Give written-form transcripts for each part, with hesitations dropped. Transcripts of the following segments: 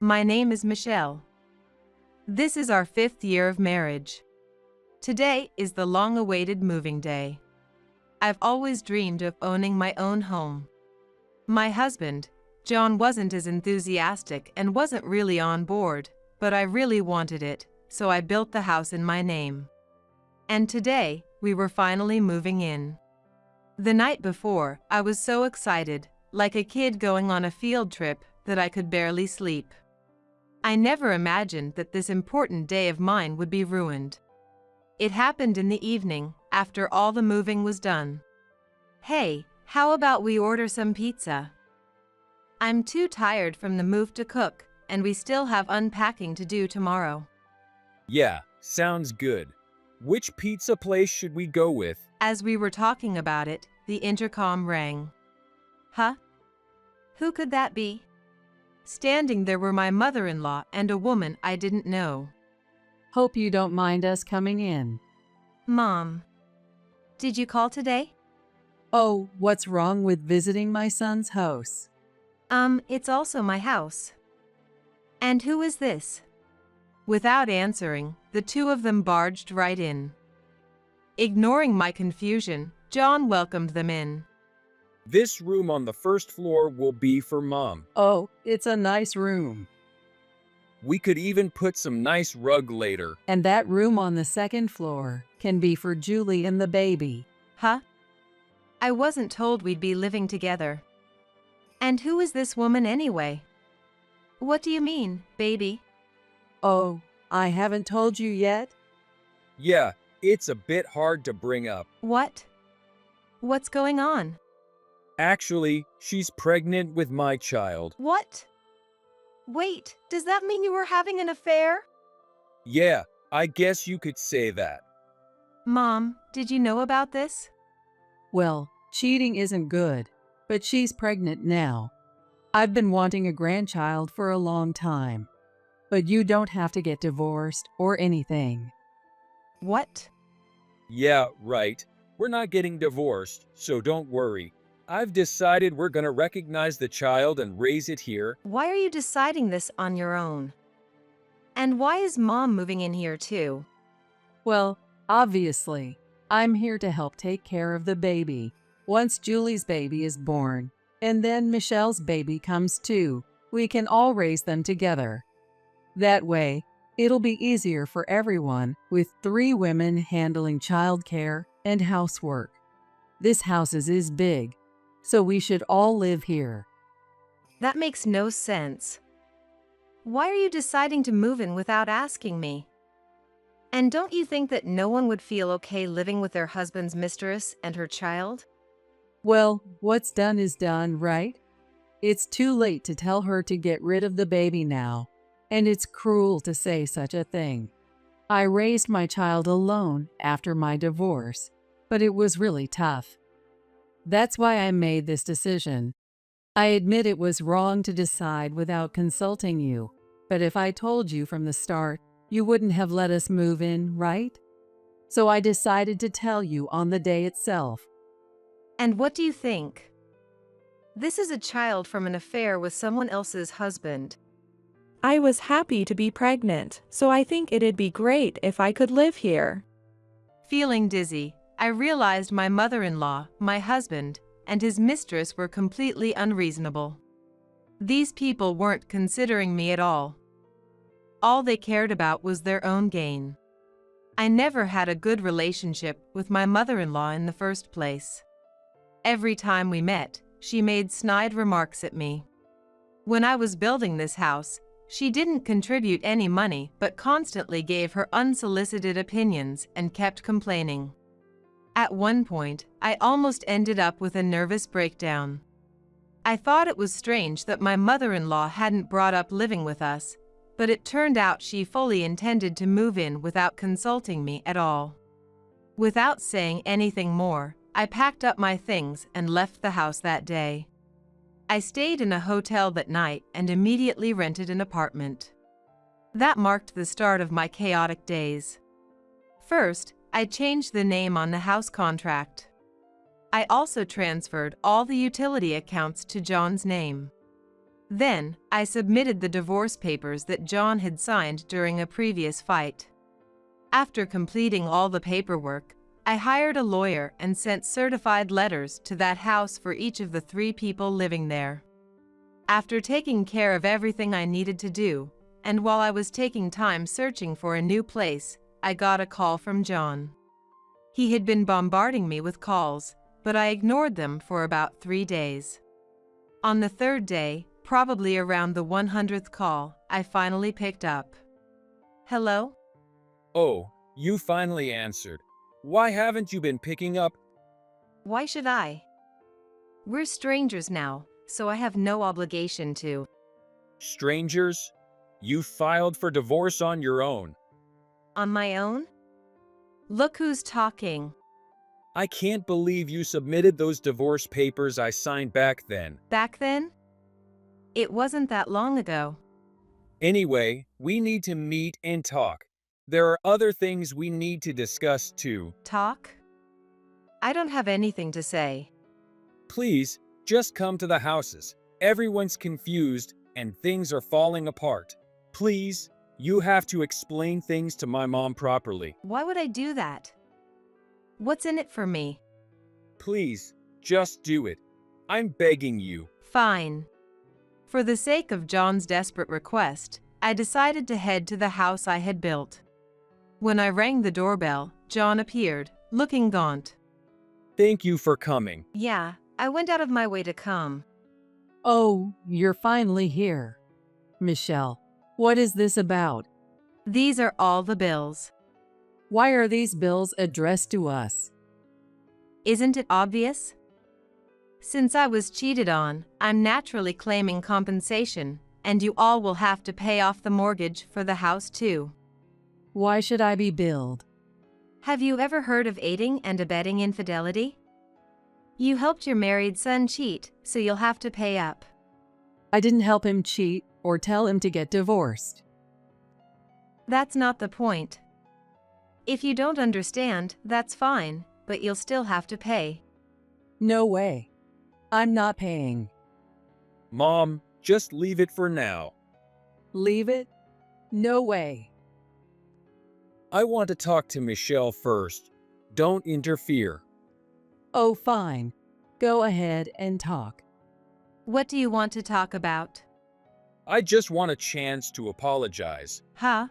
My name is Michelle. This is our 5th year of marriage. Today is the long-awaited moving day. I've always dreamed of owning my own home. My husband, John, wasn't as enthusiastic and wasn't really on board, but I really wanted it, so I built the house in my name. And today, we were finally moving in. The night before, I was so excited, like a kid going on a field trip, that I could barely sleep. I never imagined that this important day of mine would be ruined. It happened in the evening, after all the moving was done. Hey, how about we order some pizza? I'm too tired from the move to cook, and we still have unpacking to do tomorrow. Yeah, sounds good. Which pizza place should we go with? As we were talking about it, the intercom rang. Huh? Who could that be? Standing there were my mother-in-law and a woman I didn't know. Hope you don't mind us coming in. Mom, did you call today? Oh, what's wrong with visiting my son's house? It's also my house. And who is this? Without answering, the two of them barged right in. Ignoring my confusion, John welcomed them in. This room on the first floor will be for Mom. Oh, it's a nice room. We could even put some nice rug later. And that room on the second floor can be for Julie and the baby. Huh? I wasn't told we'd be living together. And who is this woman anyway? What do you mean, baby? Oh, I haven't told you yet? Yeah, it's a bit hard to bring up. What? What's going on? Actually, she's pregnant with my child. What? Wait, does that mean you were having an affair? Yeah, I guess you could say that. Mom, did you know about this? Well, cheating isn't good, but she's pregnant now. I've been wanting a grandchild for a long time. But you don't have to get divorced or anything. What? Yeah, right. We're not getting divorced, so don't worry. I've decided we're gonna recognize the child and raise it here. Why are you deciding this on your own? And why is Mom moving in here too? Well, obviously, I'm here to help take care of the baby. Once Julie's baby is born, and then Michelle's baby comes too, we can all raise them together. That way, it'll be easier for everyone with 3 women handling childcare and housework. This house is big, so we should all live here. That makes no sense. Why are you deciding to move in without asking me? And don't you think that no one would feel okay living with their husband's mistress and her child? Well, what's done is done, right? It's too late to tell her to get rid of the baby now, and it's cruel to say such a thing. I raised my child alone after my divorce, but it was really tough. That's why I made this decision. I admit it was wrong to decide without consulting you, but if I told you from the start, you wouldn't have let us move in, right? So I decided to tell you on the day itself. And what do you think? This is a child from an affair with someone else's husband. I was happy to be pregnant, so I think it'd be great if I could live here. Feeling dizzy, I realized my mother-in-law, my husband, and his mistress were completely unreasonable. These people weren't considering me at all. All they cared about was their own gain. I never had a good relationship with my mother-in-law in the first place. Every time we met, she made snide remarks at me. When I was building this house, she didn't contribute any money but constantly gave her unsolicited opinions and kept complaining. At one point, I almost ended up with a nervous breakdown. I thought it was strange that my mother-in-law hadn't brought up living with us, but it turned out she fully intended to move in without consulting me at all. Without saying anything more, I packed up my things and left the house that day. I stayed in a hotel that night and immediately rented an apartment. That marked the start of my chaotic days. First, I changed the name on the house contract. I also transferred all the utility accounts to John's name. Then, I submitted the divorce papers that John had signed during a previous fight. After completing all the paperwork, I hired a lawyer and sent certified letters to that house for each of the 3 people living there. After taking care of everything I needed to do, and while I was taking time searching for a new place, I got a call from John. He had been bombarding me with calls, but I ignored them for about 3 days. On the 3rd day, probably around the 100th call, I finally picked up. Hello? Oh, you finally answered. Why haven't you been picking up? Why should I? We're strangers now, so I have no obligation to. Strangers? You filed for divorce on your own. On my own? Look who's talking. I can't believe you submitted those divorce papers I signed back then. Back then? It wasn't that long ago. Anyway, we need to meet and talk. There are other things we need to discuss too. Talk? I don't have anything to say. Please, just come to the houses. Everyone's confused and things are falling apart. Please, you have to explain things to my mom properly. Why would I do that? What's in it for me? Please, just do it. I'm begging you. Fine. For the sake of John's desperate request, I decided to head to the house I had built. When I rang the doorbell, John appeared, looking gaunt. Thank you for coming. Yeah, I went out of my way to come. Oh, you're finally here. Michelle, what is this about? These are all the bills. Why are these bills addressed to us? Isn't it obvious? Since I was cheated on, I'm naturally claiming compensation, and you all will have to pay off the mortgage for the house too. Why should I be billed? Have you ever heard of aiding and abetting infidelity? You helped your married son cheat, so you'll have to pay up. I didn't help him cheat or tell him to get divorced. That's not the point. If you don't understand, that's fine, but you'll still have to pay. No way. I'm not paying. Mom, just leave it for now. Leave it? No way. I want to talk to Michelle first. Don't interfere. Oh, fine. Go ahead and talk. What do you want to talk about? I just want a chance to apologize. Huh?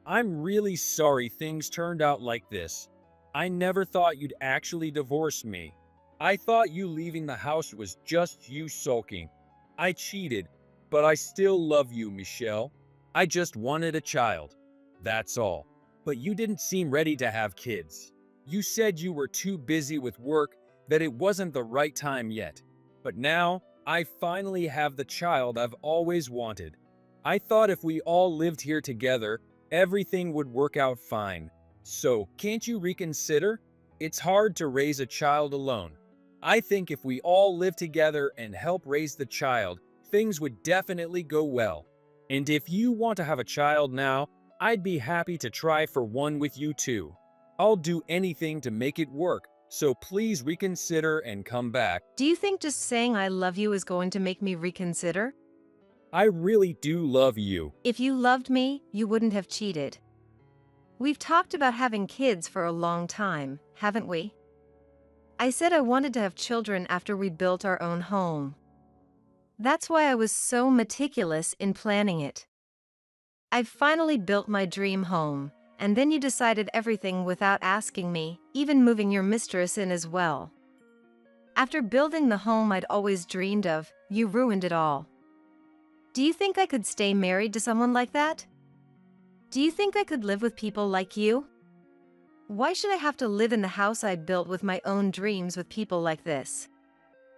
I'm really sorry things turned out like this. I never thought you'd actually divorce me. I thought you leaving the house was just you sulking. I cheated, but I still love you, Michelle. I just wanted a child. That's all. But you didn't seem ready to have kids. You said you were too busy with work, that it wasn't the right time yet. But now, I finally have the child I've always wanted. I thought if we all lived here together, everything would work out fine. So, can't you reconsider? It's hard to raise a child alone. I think if we all live together and help raise the child, things would definitely go well. And if you want to have a child now, I'd be happy to try for one with you too. I'll do anything to make it work, so please reconsider and come back. Do you think just saying I love you is going to make me reconsider? I really do love you. If you loved me, you wouldn't have cheated. We've talked about having kids for a long time, haven't we? I said I wanted to have children after we built our own home. That's why I was so meticulous in planning it. I've finally built my dream home, and then you decided everything without asking me, even moving your mistress in as well. After building the home I'd always dreamed of, you ruined it all. Do you think I could stay married to someone like that? Do you think I could live with people like you? Why should I have to live in the house I built with my own dreams with people like this?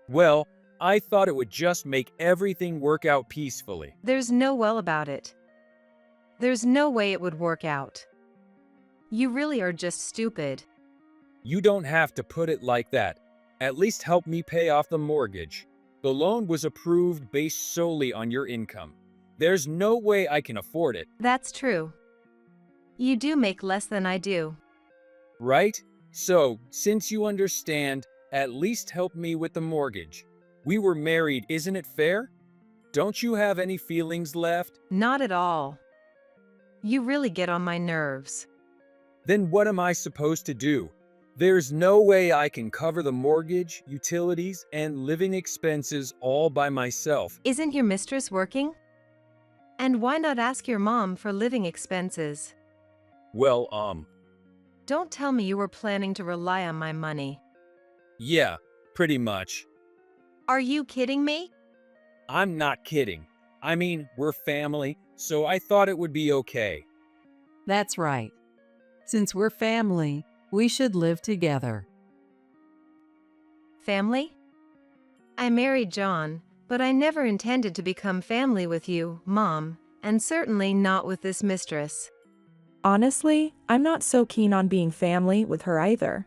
Well, I thought it would just make everything work out peacefully. There's no well about it. There's no way it would work out. You really are just stupid. You don't have to put it like that. At least help me pay off the mortgage. The loan was approved based solely on your income. There's no way I can afford it. That's true. You do make less than I do. Right? So, since you understand, at least help me with the mortgage. We were married, isn't it fair? Don't you have any feelings left? Not at all. You really get on my nerves. Then what am I supposed to do? There's no way I can cover the mortgage, utilities, and living expenses all by myself. Isn't your mistress working? And why not ask your mom for living expenses? Well, Don't tell me you were planning to rely on my money. yeah, pretty much. Are you kidding me? I'm not kidding. I mean, we're family, so I thought it would be okay. That's right. Since we're family, we should live together. Family? I married John, but I never intended to become family with you, Mom, and certainly not with this mistress. Honestly, I'm not so keen on being family with her either.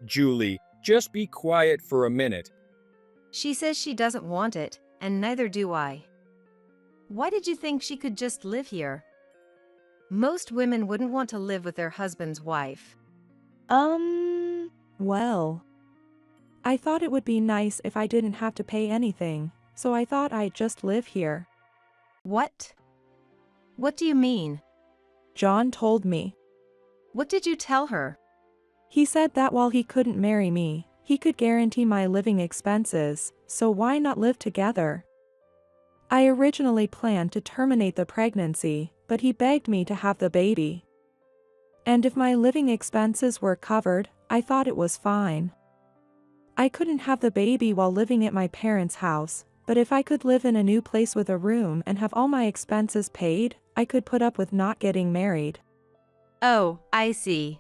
Julie, just be quiet for a minute. She says she doesn't want it, and neither do I. Why did you think she could just live here? Most women wouldn't want to live with their husband's wife. Well, I thought it would be nice if I didn't have to pay anything, so I thought I'd just live here. What? What do you mean? John told me. What did you tell her? He said that while he couldn't marry me, he could guarantee my living expenses, so why not live together? I originally planned to terminate the pregnancy, but he begged me to have the baby. And if my living expenses were covered, I thought it was fine. I couldn't have the baby while living at my parents' house, but if I could live in a new place with a room and have all my expenses paid, I could put up with not getting married. Oh, I see.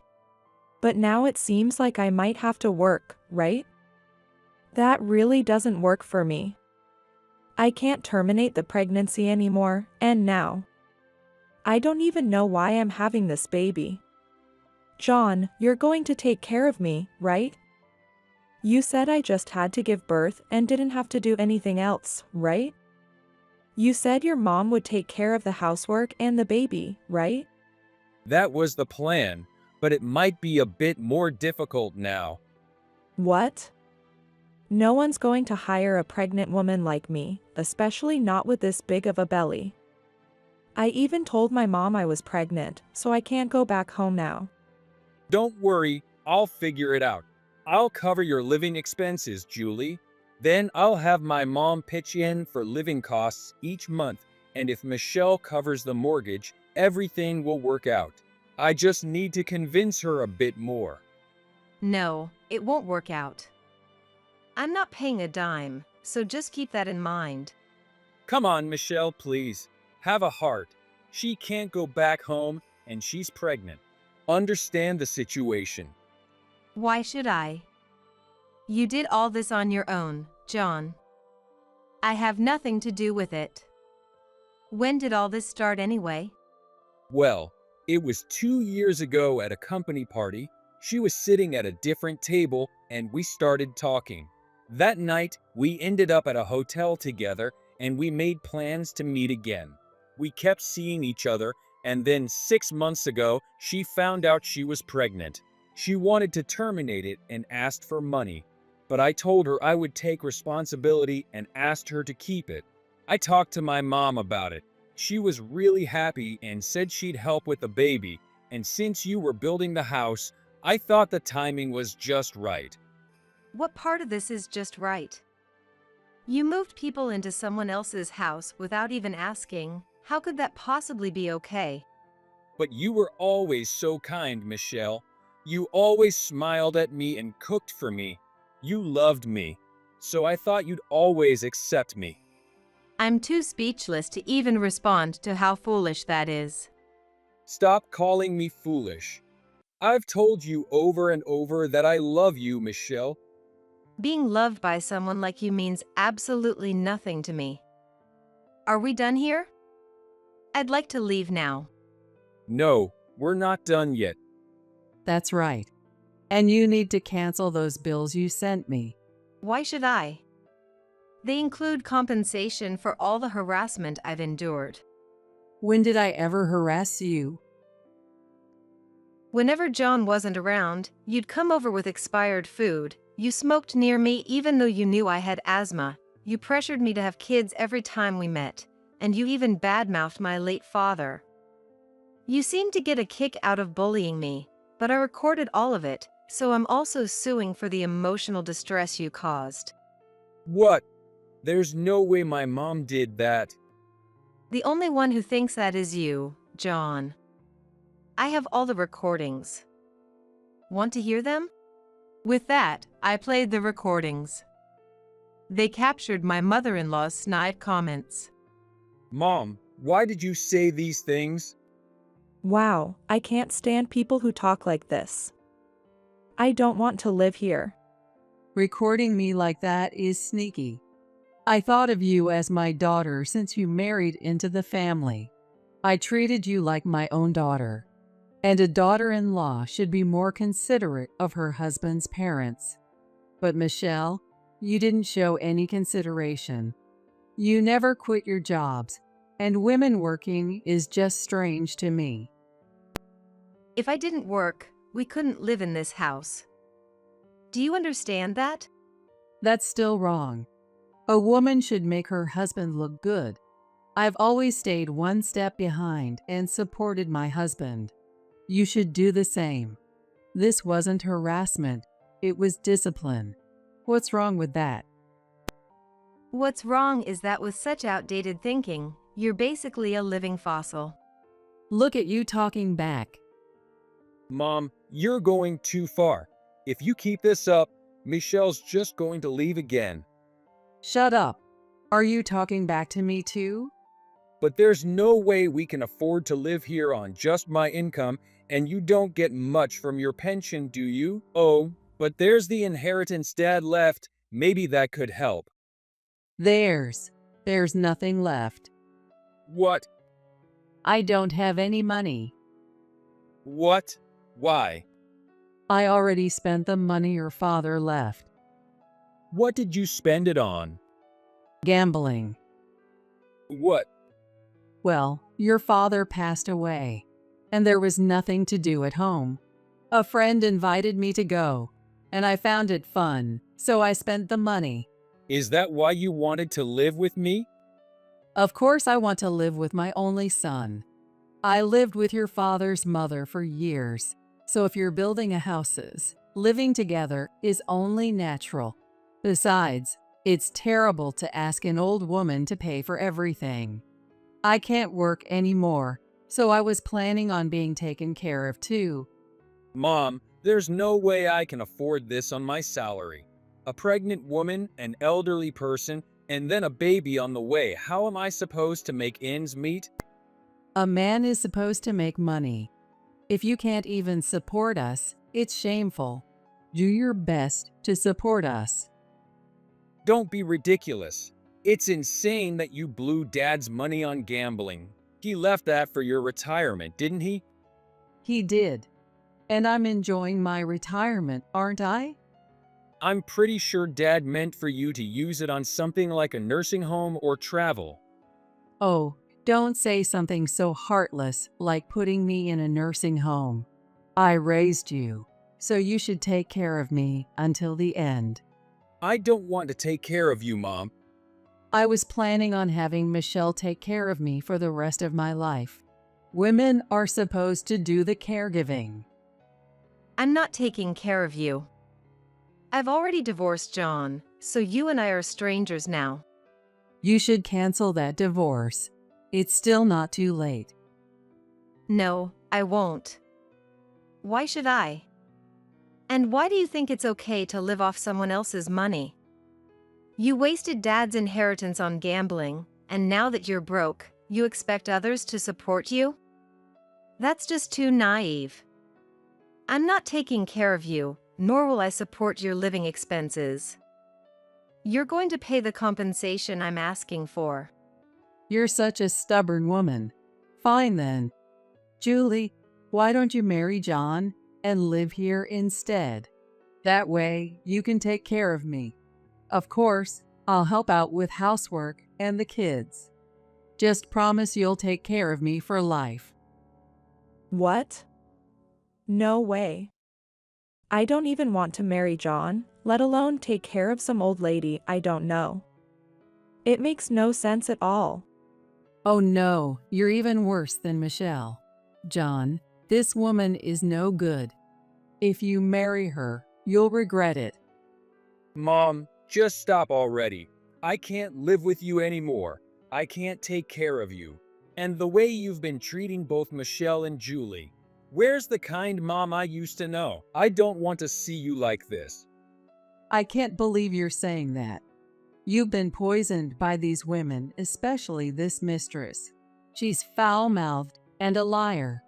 But now it seems like I might have to work, right? That really doesn't work for me. I can't terminate the pregnancy anymore, and now I don't even know why I'm having this baby. John, you're going to take care of me, right? You said I just had to give birth and didn't have to do anything else, right? You said your mom would take care of the housework and the baby, right? That was the plan, but it might be a bit more difficult now. What? No one's going to hire a pregnant woman like me, especially not with this big of a belly. I even told my mom I was pregnant, so I can't go back home now. Don't worry, I'll figure it out. I'll cover your living expenses, Julie. Then I'll have my mom pitch in for living costs each month, and if Michelle covers the mortgage, everything will work out. I just need to convince her a bit more. No, it won't work out. I'm not paying a dime, so just keep that in mind. Come on, Michelle, please. Have a heart. She can't go back home, and she's pregnant. Understand the situation. Why should I? You did all this on your own, John. I have nothing to do with it. When did all this start anyway? Well, it was 2 years ago at a company party. She was sitting at a different table, and we started talking. That night, we ended up at a hotel together, and we made plans to meet again. We kept seeing each other, and then 6 months ago, she found out she was pregnant. She wanted to terminate it and asked for money, but I told her I would take responsibility and asked her to keep it. I talked to my mom about it. She was really happy and said she'd help with the baby, and since you were building the house, I thought the timing was just right. What part of this is just right? You moved people into someone else's house without even asking. How could that possibly be okay? But you were always so kind, Michelle. You always smiled at me and cooked for me. You loved me, so I thought you'd always accept me. I'm too speechless to even respond to how foolish that is. Stop calling me foolish. I've told you over and over that I love you, Michelle. Being loved by someone like you means absolutely nothing to me. Are we done here? I'd like to leave now. No, we're not done yet. That's right. And you need to cancel those bills you sent me. Why should I? They include compensation for all the harassment I've endured. When did I ever harass you? Whenever John wasn't around, you'd come over with expired food. You smoked near me even though you knew I had asthma, You pressured me to have kids every time we met, and you even badmouthed my late father. You seemed to get a kick out of bullying me, but I recorded all of it, so I'm also suing for the emotional distress you caused. What? There's no way my mom did that. The only one who thinks that is you, John. I have all the recordings. Want to hear them? With that, I played the recordings. They captured my mother-in-law's snide comments. Mom, why did you say these things? Wow, I can't stand people who talk like this. I don't want to live here. Recording me like that is sneaky. I thought of you as my daughter since you married into the family. I treated you like my own daughter. And a daughter-in-law should be more considerate of her husband's parents. But Michelle, you didn't show any consideration. You never quit your jobs, and women working is just strange to me. If I didn't work, we couldn't live in this house. Do you understand that? That's still wrong. A woman should make her husband look good. I've always stayed one step behind and supported my husband. You should do the same. This wasn't harassment, it was discipline. What's wrong with that? What's wrong is that with such outdated thinking, you're basically a living fossil. Look at you talking back. Mom, you're going too far. If you keep this up, Michelle's just going to leave again. Shut up. Are you talking back to me too? But there's no way we can afford to live here on just my income, and you don't get much from your pension, do you? Oh, but there's the inheritance Dad left. Maybe that could help. There's nothing left. What? I don't have any money. What? Why? I already spent the money your father left. What did you spend it on? Gambling. What? Well, your father passed away, and there was nothing to do at home. A friend invited me to go, and I found it fun, so I spent the money. Is that why you wanted to live with me? Of course I want to live with my only son. I lived with your father's mother for years, so if you're building a houses, living together is only natural. Besides, it's terrible to ask an old woman to pay for everything. I can't work anymore, so I was planning on being taken care of too. Mom, there's no way I can afford this on my salary. A pregnant woman, an elderly person, and then a baby on the way. How am I supposed to make ends meet? A man is supposed to make money. If you can't even support us, it's shameful. Do your best to support us. Don't be ridiculous. It's insane that you blew Dad's money on gambling. He left that for your retirement, didn't he? He did. And I'm enjoying my retirement, aren't I? I'm pretty sure Dad meant for you to use it on something like a nursing home or travel. Oh, don't say something so heartless like putting me in a nursing home. I raised you, so you should take care of me until the end. I don't want to take care of you, Mom. I was planning on having Michelle take care of me for the rest of my life. Women are supposed to do the caregiving. I'm not taking care of you. I've already divorced John, so you and I are strangers now. You should cancel that divorce. It's still not too late. No, I won't. Why should I? And why do you think it's okay to live off someone else's money? You wasted Dad's inheritance on gambling, and now that you're broke, you expect others to support you? That's just too naive. I'm not taking care of you, nor will I support your living expenses. You're going to pay the compensation I'm asking for. You're such a stubborn woman. Fine then. Julie, why don't you marry John and live here instead? That way you can take care of me. Of course, I'll help out with housework and the kids. Just promise you'll take care of me for life. What? No way. I don't even want to marry John, let alone take care of some old lady I don't know. It makes no sense at all. Oh no, you're even worse than Michelle. John, this woman is no good. If you marry her, you'll regret it. Mom, just stop already. I can't live with you anymore. I can't take care of you. And the way you've been treating both Michelle and Julie. Where's the kind mom I used to know? I don't want to see you like this. I can't believe you're saying that. You've been poisoned by these women, especially this mistress. She's foul-mouthed and a liar.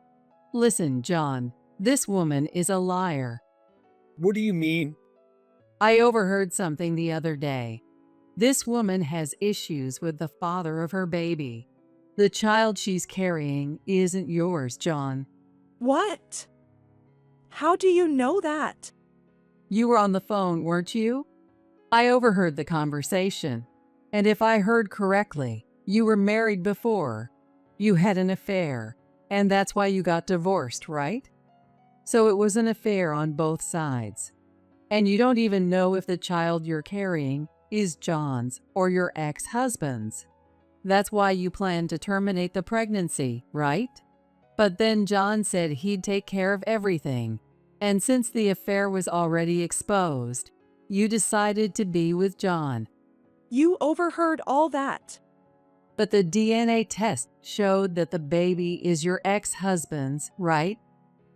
Listen, John, this woman is a liar. What do you mean? I overheard something the other day. This woman has issues with the father of her baby. The child she's carrying isn't yours, John. What? How do you know that? You were on the phone, weren't you? I overheard the conversation. And if I heard correctly, you were married before. You had an affair, and that's why you got divorced, right? So it was an affair on both sides. And you don't even know if the child you're carrying is John's or your ex-husband's. That's why you planned to terminate the pregnancy, right? But then John said he'd take care of everything. And since the affair was already exposed, you decided to be with John. You overheard all that. But the DNA test showed that the baby is your ex-husband's, right?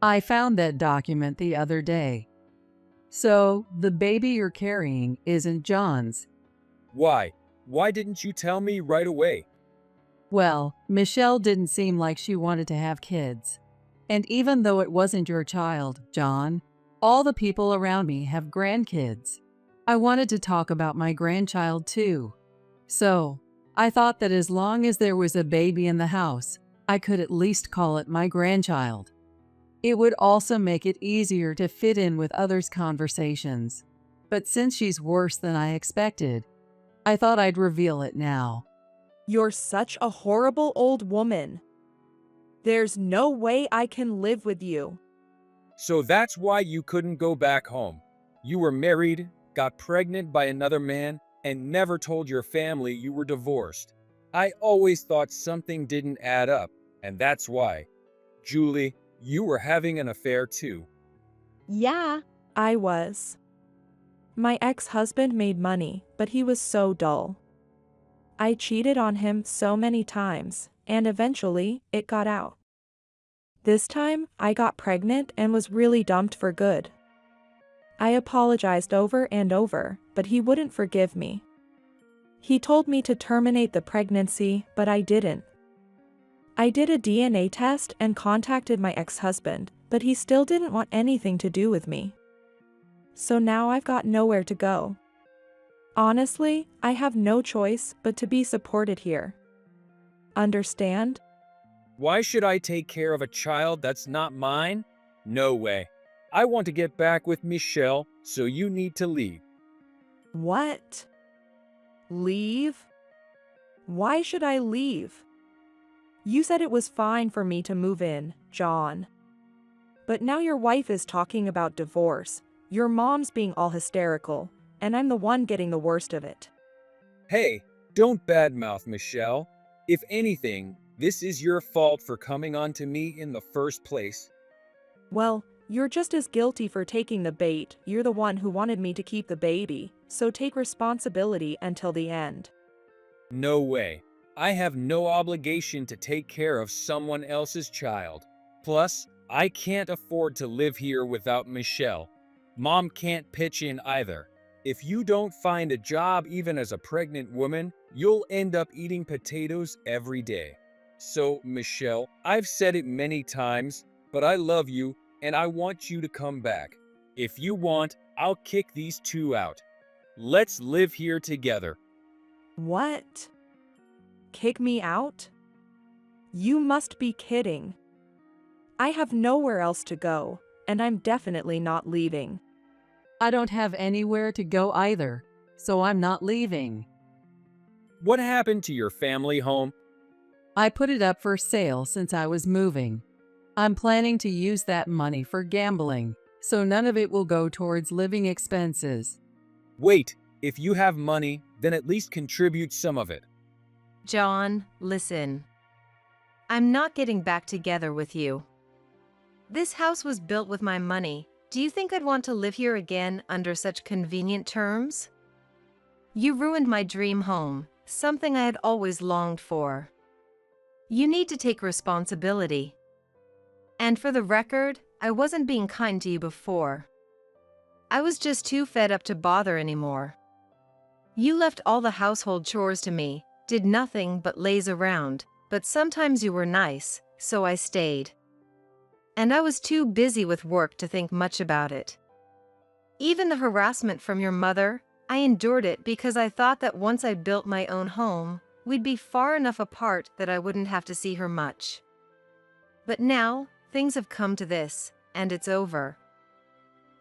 I found that document the other day. So, the baby you're carrying isn't John's. Why? Why didn't you tell me right away? Well, Michelle didn't seem like she wanted to have kids. And even though it wasn't your child, John, all the people around me have grandkids. I wanted to talk about my grandchild too. So, I thought that as long as there was a baby in the house, I could at least call it my grandchild. It would also make it easier to fit in with others' conversations. But since she's worse than I expected, I thought I'd reveal it now. You're such a horrible old woman. There's no way I can live with you. So that's why you couldn't go back home. You were married, got pregnant by another man, and never told your family you were divorced. I always thought something didn't add up, and that's why. Julie, you were having an affair too. Yeah, I was. My ex-husband made money, but he was so dull. I cheated on him so many times, and eventually, it got out. This time, I got pregnant and was really dumped for good. I apologized over and over, but he wouldn't forgive me. He told me to terminate the pregnancy, but I didn't. I did a DNA test and contacted my ex-husband, but he still didn't want anything to do with me. So now I've got nowhere to go. Honestly, I have no choice but to be supported here. Understand? Why should I take care of a child that's not mine? No way. I want to get back with Michelle, so you need to leave. What? Leave? Why should I leave? You said it was fine for me to move in, John. But now your wife is talking about divorce, your mom's being all hysterical, and I'm the one getting the worst of it. Hey, don't badmouth Michelle. If anything, this is your fault for coming on to me in the first place. Well, you're just as guilty for taking the bait. You're the one who wanted me to keep the baby, so take responsibility until the end. No way. I have no obligation to take care of someone else's child. Plus, I can't afford to live here without Michelle. Mom can't pitch in either. If you don't find a job even as a pregnant woman, you'll end up eating potatoes every day. So, Michelle, I've said it many times, but I love you and I want you to come back. If you want, I'll kick these two out. Let's live here together. What? Kick me out? You must be kidding. I have nowhere else to go, and I'm definitely not leaving. I don't have anywhere to go either, so I'm not leaving. What happened to your family home? I put it up for sale since I was moving. I'm planning to use that money for gambling, so none of it will go towards living expenses. Wait, if you have money, then at least contribute some of it. John, listen. I'm not getting back together with you. This house was built with my money. Do you think I'd want to live here again under such convenient terms? You ruined my dream home, something I had always longed for. You need to take responsibility. And for the record, I wasn't being kind to you before. I was just too fed up to bother anymore. You left all the household chores to me, did nothing but laze around, but sometimes you were nice, so I stayed. And I was too busy with work to think much about it. Even the harassment from your mother, I endured it because I thought that once I built my own home, we'd be far enough apart that I wouldn't have to see her much. But now, things have come to this, and it's over.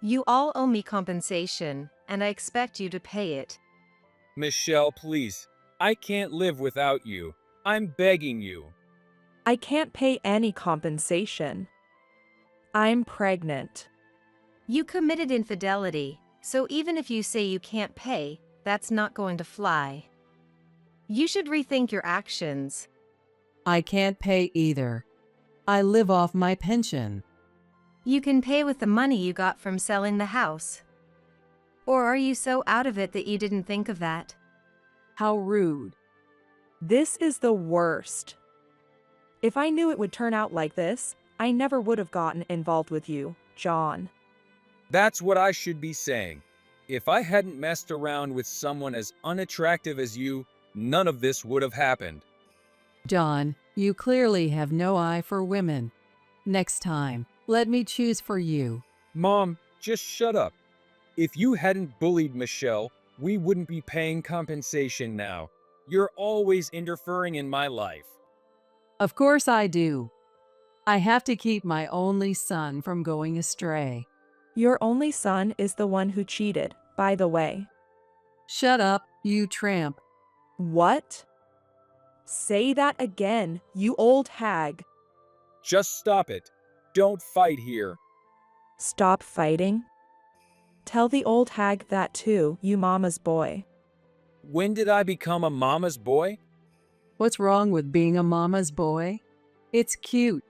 You all owe me compensation, and I expect you to pay it. Michelle, please. I can't live without you. I'm begging you. I can't pay any compensation. I'm pregnant. You committed infidelity, so even if you say you can't pay, that's not going to fly. You should rethink your actions. I can't pay either. I live off my pension. You can pay with the money you got from selling the house. Or are you so out of it that you didn't think of that? How rude. This is the worst. If I knew it would turn out like this, I never would have gotten involved with you, John. That's what I should be saying. If I hadn't messed around with someone as unattractive as you, none of this would have happened. John, you clearly have no eye for women. Next time, let me choose for you. Mom, just shut up. If you hadn't bullied Michelle, we wouldn't be paying compensation now. You're always interfering in my life. Of course I do. I have to keep my only son from going astray. Your only son is the one who cheated, by the way. Shut up, you tramp. What? Say that again, you old hag. Just stop it. Don't fight here. Stop fighting? Tell the old hag that too, you mama's boy. When did I become a mama's boy? What's wrong with being a mama's boy? It's cute.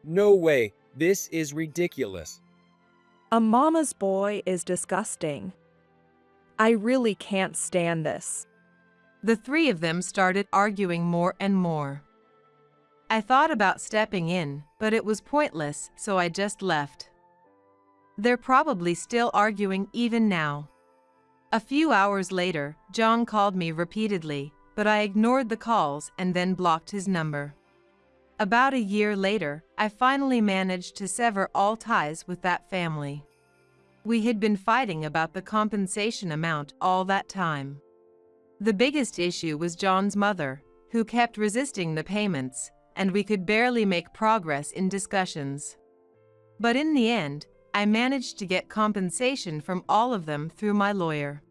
No way. This is ridiculous. A mama's boy is disgusting. I really can't stand this. The three of them started arguing more and more. I thought about stepping in, but it was pointless, so I just left. They're probably still arguing even now. A few hours later, John called me repeatedly, but I ignored the calls and then blocked his number. About a year later, I finally managed to sever all ties with that family. We had been fighting about the compensation amount all that time. The biggest issue was John's mother, who kept resisting the payments, and we could barely make progress in discussions. But in the end, I managed to get compensation from all of them through my lawyer.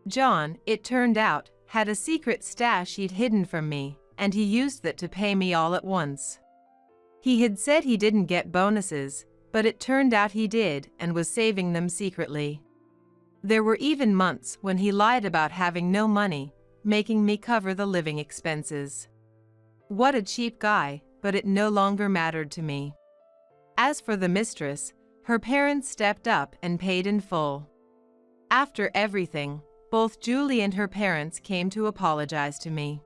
John, it turned out, had a secret stash he'd hidden from me, and he used that to pay me all at once. He had said he didn't get bonuses, but it turned out he did and was saving them secretly. There were even months when he lied about having no money, making me cover the living expenses. What a cheap guy, but it no longer mattered to me. As for the mistress, her parents stepped up and paid in full. After everything, both Julie and her parents came to apologize to me.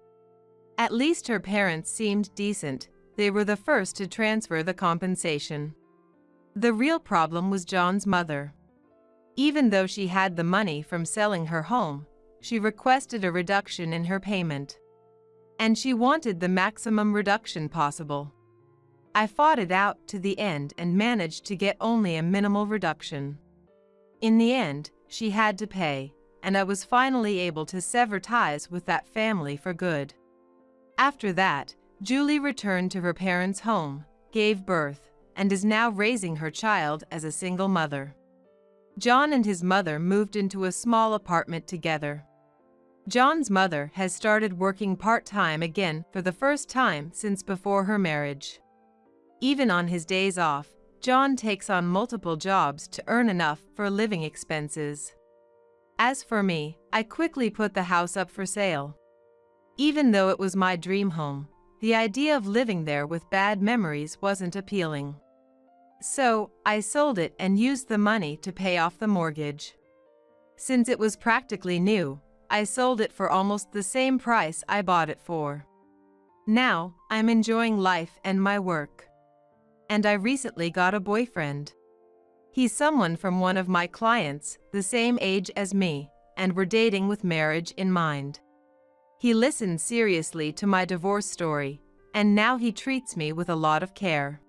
At least her parents seemed decent. They were the first to transfer the compensation. The real problem was John's mother. Even though she had the money from selling her home, she requested a reduction in her payment. And she wanted the maximum reduction possible. I fought it out to the end and managed to get only a minimal reduction. In the end, she had to pay, and I was finally able to sever ties with that family for good. After that, Julie returned to her parents' home, gave birth, and is now raising her child as a single mother. John and his mother moved into a small apartment together. John's mother has started working part-time again for the first time since before her marriage. Even on his days off, John takes on multiple jobs to earn enough for living expenses. As for me, I quickly put the house up for sale. Even though it was my dream home, the idea of living there with bad memories wasn't appealing. So, I sold it and used the money to pay off the mortgage. Since it was practically new, I sold it for almost the same price I bought it for. Now, I'm enjoying life and my work. And I recently got a boyfriend. He's someone from one of my clients, the same age as me, and we're dating with marriage in mind. He listened seriously to my divorce story, and now he treats me with a lot of care.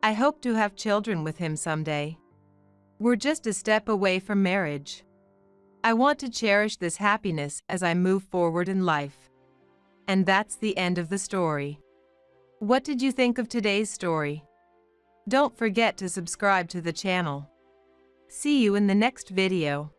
I hope to have children with him someday. We're just a step away from marriage. I want to cherish this happiness as I move forward in life. And that's the end of the story. What did you think of today's story? Don't forget to subscribe to the channel. See you in the next video.